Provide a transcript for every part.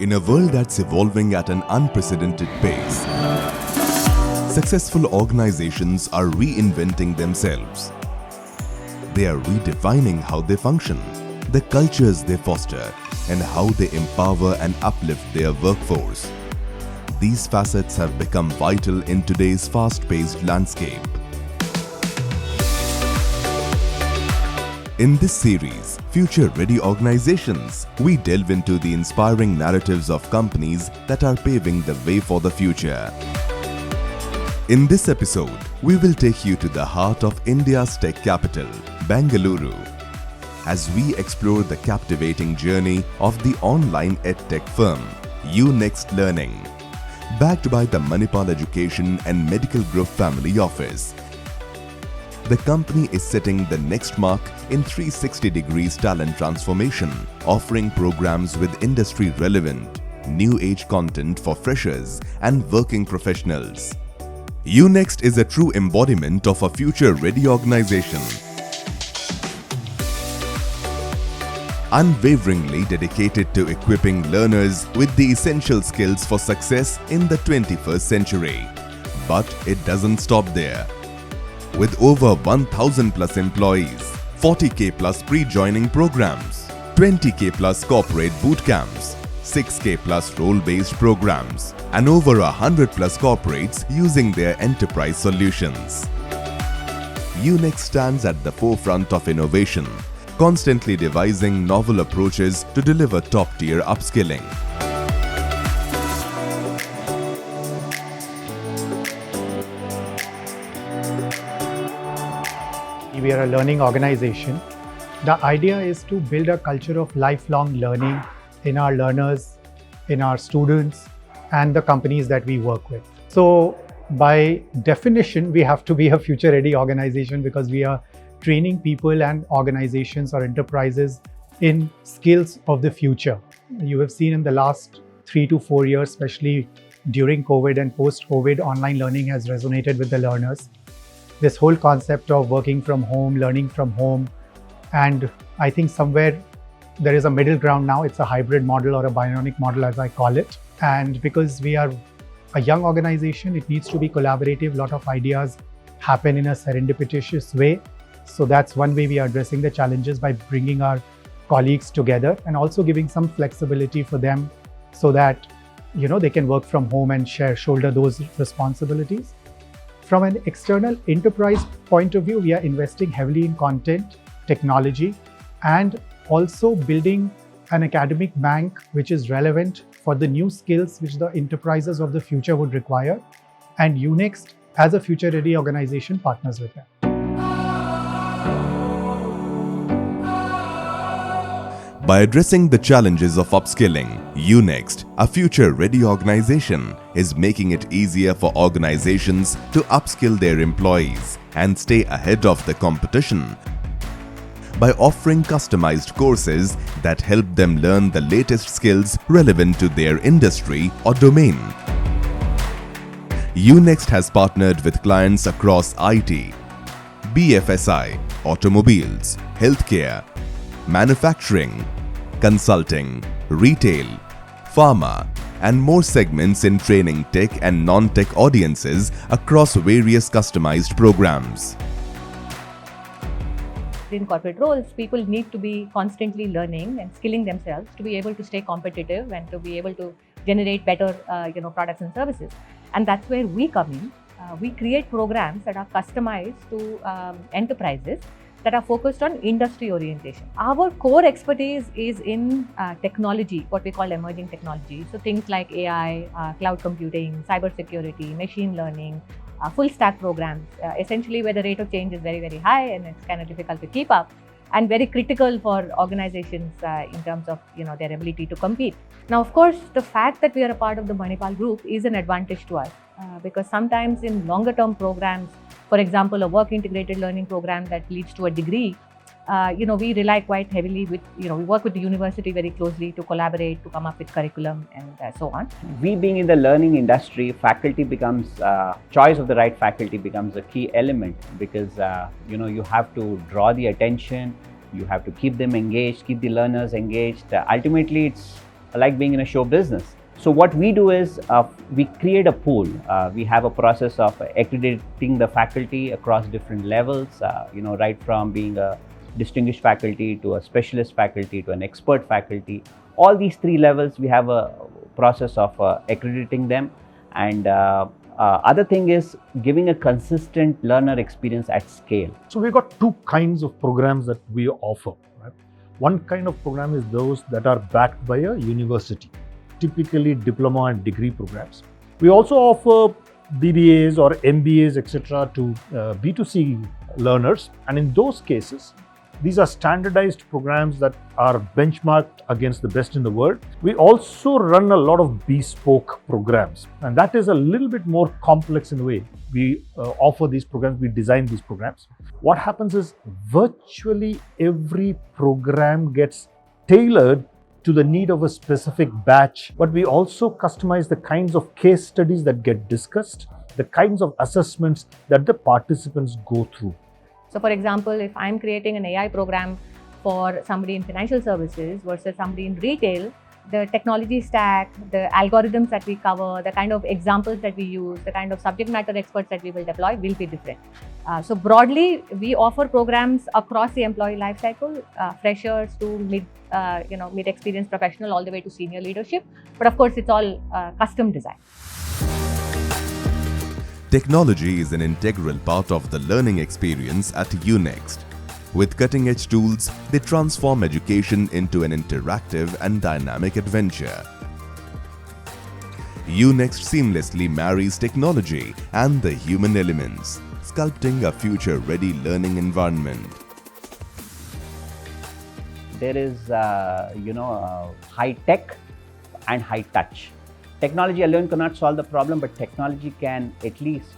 In a world that's evolving at an unprecedented pace, successful organizations are reinventing themselves. They are redefining how they function, the cultures they foster, and how they empower and uplift their workforce. These facets have become vital in today's fast-paced landscape. In this series, Future Ready Organizations, we delve into the inspiring narratives of companies that are paving the way for the future. In this episode, we will take you to the heart of India's tech capital, Bengaluru, as we explore the captivating journey of the online edtech firm, UNext Learning. Backed by the Manipal Education and Medical Group Family Office, the company is setting the next mark in 360 degrees talent transformation, offering programs with industry-relevant, new-age content for freshers and working professionals. UNext is a true embodiment of a future-ready organization, unwaveringly dedicated to equipping learners with the essential skills for success in the 21st century. But it doesn't stop there. With over 1,000 plus employees, 40K plus pre-joining programs, 20K plus corporate boot camps, 6K plus role-based programs, and over 100 plus corporates using their enterprise solutions. UNext stands at the forefront of innovation, constantly devising novel approaches to deliver top-tier upskilling. We are a learning organization. The idea is to build a culture of lifelong learning in our learners, in our students, and the companies that we work with. So by definition, we have to be a future-ready organization because we are training people and organizations or enterprises in skills of the future. You have seen in the last 3 to 4 years, especially during COVID and post-COVID, online learning has resonated with the learners. This whole concept of working from home, learning from home, and I think somewhere there is a middle ground now. It's a hybrid model or a bionic model, as I call it. And because we are a young organization, it needs to be collaborative. A lot of ideas happen in a serendipitous way. So that's one way we are addressing the challenges, by bringing our colleagues together and also giving some flexibility for them so that they can work from home and shoulder those responsibilities. From an external enterprise point of view, we are investing heavily in content, technology, and also building an academic bank which is relevant for the new skills which the enterprises of the future would require. And UNext, as a future-ready organization, partners with them. By addressing the challenges of upskilling, UNext, a future-ready organization, is making it easier for organizations to upskill their employees and stay ahead of the competition by offering customized courses that help them learn the latest skills relevant to their industry or domain. UNext has partnered with clients across IT, BFSI, automobiles, healthcare, manufacturing, consulting, retail, pharma, and more segments in training tech and non-tech audiences across various customized programs. In corporate roles, people need to be constantly learning and skilling themselves to be able to stay competitive and to be able to generate better products and services. And that's where we come in. We create programs that are customized to enterprises that are focused on industry orientation. Our core expertise is in technology, what we call emerging technology. So things like AI, cloud computing, cybersecurity, machine learning, full stack programs, essentially where the rate of change is very, very high and it's kind of difficult to keep up, and very critical for organizations in terms of their ability to compete. Now, of course, the fact that we are a part of the Manipal group is an advantage to us because sometimes in longer term programs, for example, a work integrated learning program that leads to a degree, we rely quite heavily with, we work with the university very closely to collaborate, to come up with curriculum and so on. We being in the learning industry, faculty becomes, choice of the right faculty becomes a key element because, you have to draw the attention, you have to keep them engaged, keep the learners engaged. Ultimately, it's like being in a show business. So what we do is we create a pool. We have a process of accrediting the faculty across different levels, right from being a distinguished faculty to a specialist faculty to an expert faculty. All these 3 levels, we have a process of accrediting them. And other thing is giving a consistent learner experience at scale. So we've got 2 kinds of programs that we offer. Right? One kind of program is those that are backed by a university, typically diploma and degree programs. We also offer BBAs or MBAs, etc. to B2C learners, and in those cases, these are standardized programs that are benchmarked against the best in the world. We also run a lot of bespoke programs, and that is a little bit more complex in a way. We offer these programs, we design these programs. What happens is virtually every program gets tailored to the need of a specific batch, but we also customize the kinds of case studies that get discussed, the kinds of assessments that the participants go through. So for example, if I'm creating an AI program for somebody in financial services versus somebody in retail, the technology stack, the algorithms that we cover, the kind of examples that we use, the kind of subject matter experts that we will deploy will be different. So broadly, we offer programs across the employee life cycle, freshers to mid-experienced professional all the way to senior leadership. But of course, it's all custom design. Technology is an integral part of the learning experience at UNext. With cutting-edge tools, they transform education into an interactive and dynamic adventure. UNext seamlessly marries technology and the human elements, sculpting a future-ready learning environment. There is, high tech and high touch. Technology alone cannot solve the problem, but technology can at least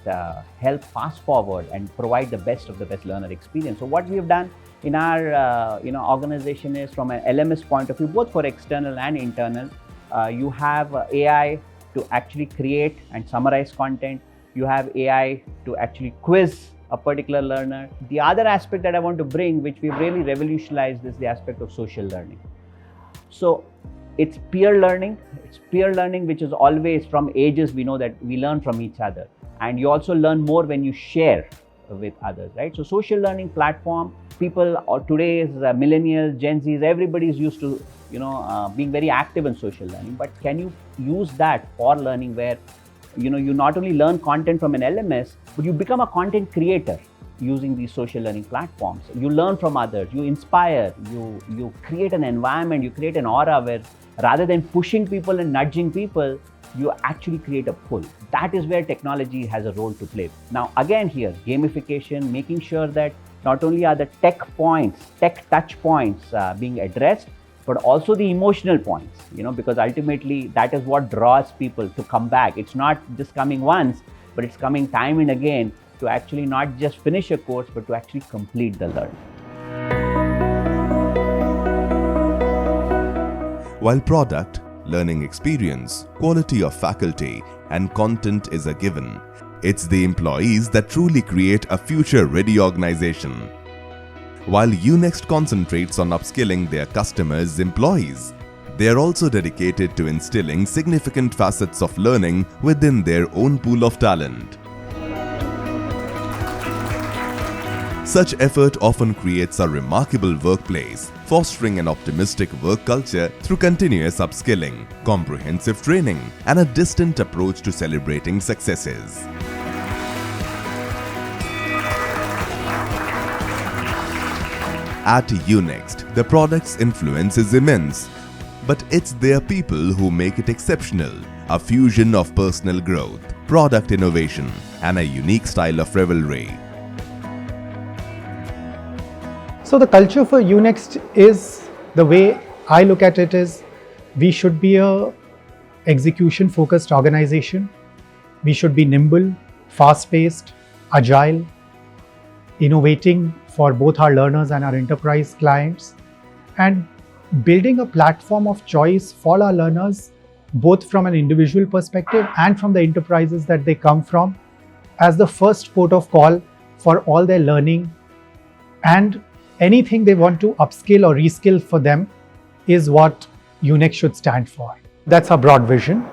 help fast forward and provide the best of the best learner experience. So what we have done in our organization is, from an LMS point of view, both for external and internal, you have AI to actually create and summarize content. You have AI to actually quiz a particular learner. The other aspect that I want to bring, which we've really revolutionized, is the aspect of social learning. So it's peer learning. It's peer learning, which is always, from ages, we know that we learn from each other. And you also learn more when you share with others, right? So social learning platform, people today's millennials, Gen Zs, everybody's used to, being very active in social learning. But can you use that for learning where, you not only learn content from an LMS, but you become a content creator using these social learning platforms. You learn from others, you inspire, you create an environment, you create an aura where, rather than pushing people and nudging people, you actually create a pull. That is where technology has a role to play. Now, again here, gamification, making sure that not only are the tech touch points being addressed, but also the emotional points, because ultimately that is what draws people to come back. It's not just coming once, but it's coming time and again to actually not just finish a course, but to actually complete the learning. While product, learning experience, quality of faculty, and content is a given, it's the employees that truly create a future-ready organization. While UNext concentrates on upskilling their customers' employees, they are also dedicated to instilling significant facets of learning within their own pool of talent. Such effort often creates a remarkable workplace, fostering an optimistic work culture through continuous upskilling, comprehensive training, and a distant approach to celebrating successes. At UNext, the product's influence is immense, but it's their people who make it exceptional, a fusion of personal growth, product innovation, and a unique style of revelry. So the culture for UNext is, the way I look at it is, we should be a execution-focused organization. We should be nimble, fast-paced, agile, innovating for both our learners and our enterprise clients, and building a platform of choice for our learners, both from an individual perspective and from the enterprises that they come from, as the first port of call for all their learning, and anything they want to upskill or reskill for them is what UNext should stand for. That's our broad vision.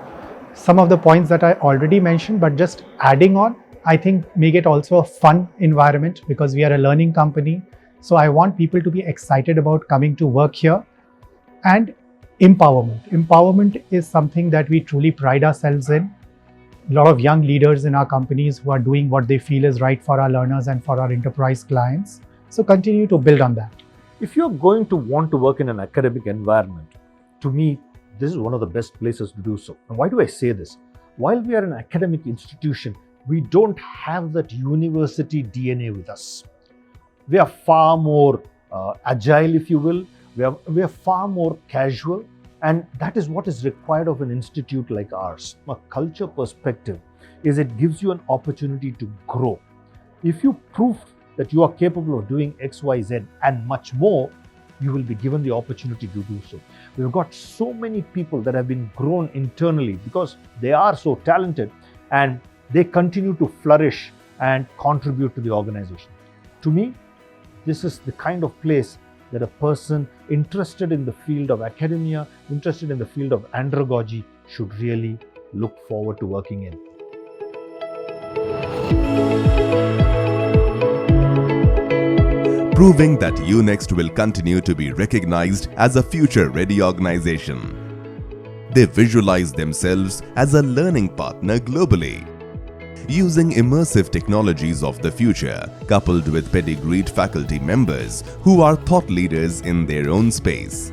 Some of the points that I already mentioned, but just adding on, I think make it also a fun environment because we are a learning company. So I want people to be excited about coming to work here. And empowerment. Empowerment is something that we truly pride ourselves in. A lot of young leaders in our companies who are doing what they feel is right for our learners and for our enterprise clients. So continue to build on that. If you're going to want to work in an academic environment, to me, this is one of the best places to do so. And why do I say this? While we are an academic institution, we don't have that university DNA with us. We are far more agile, if you will. We are far more casual, and that is what is required of an institute like ours. From a culture perspective, is it gives you an opportunity to grow. If you prove that you are capable of doing X, Y, Z and much more, you will be given the opportunity to do so. We've got so many people that have been grown internally because they are so talented and they continue to flourish and contribute to the organization. To me, this is the kind of place that a person interested in the field of academia, interested in the field of andragogy should really look forward to working in. Proving that UNext will continue to be recognized as a future-ready organization. They visualize themselves as a learning partner globally, using immersive technologies of the future coupled with pedigreed faculty members who are thought leaders in their own space.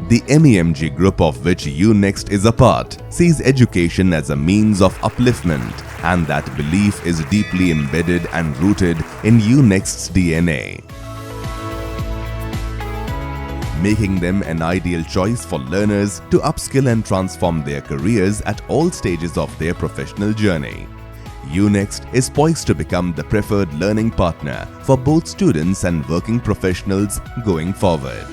The MEMG group of which UNext is a part sees education as a means of upliftment, and that belief is deeply embedded and rooted in UNext's DNA, making them an ideal choice for learners to upskill and transform their careers at all stages of their professional journey. UNext is poised to become the preferred learning partner for both students and working professionals going forward.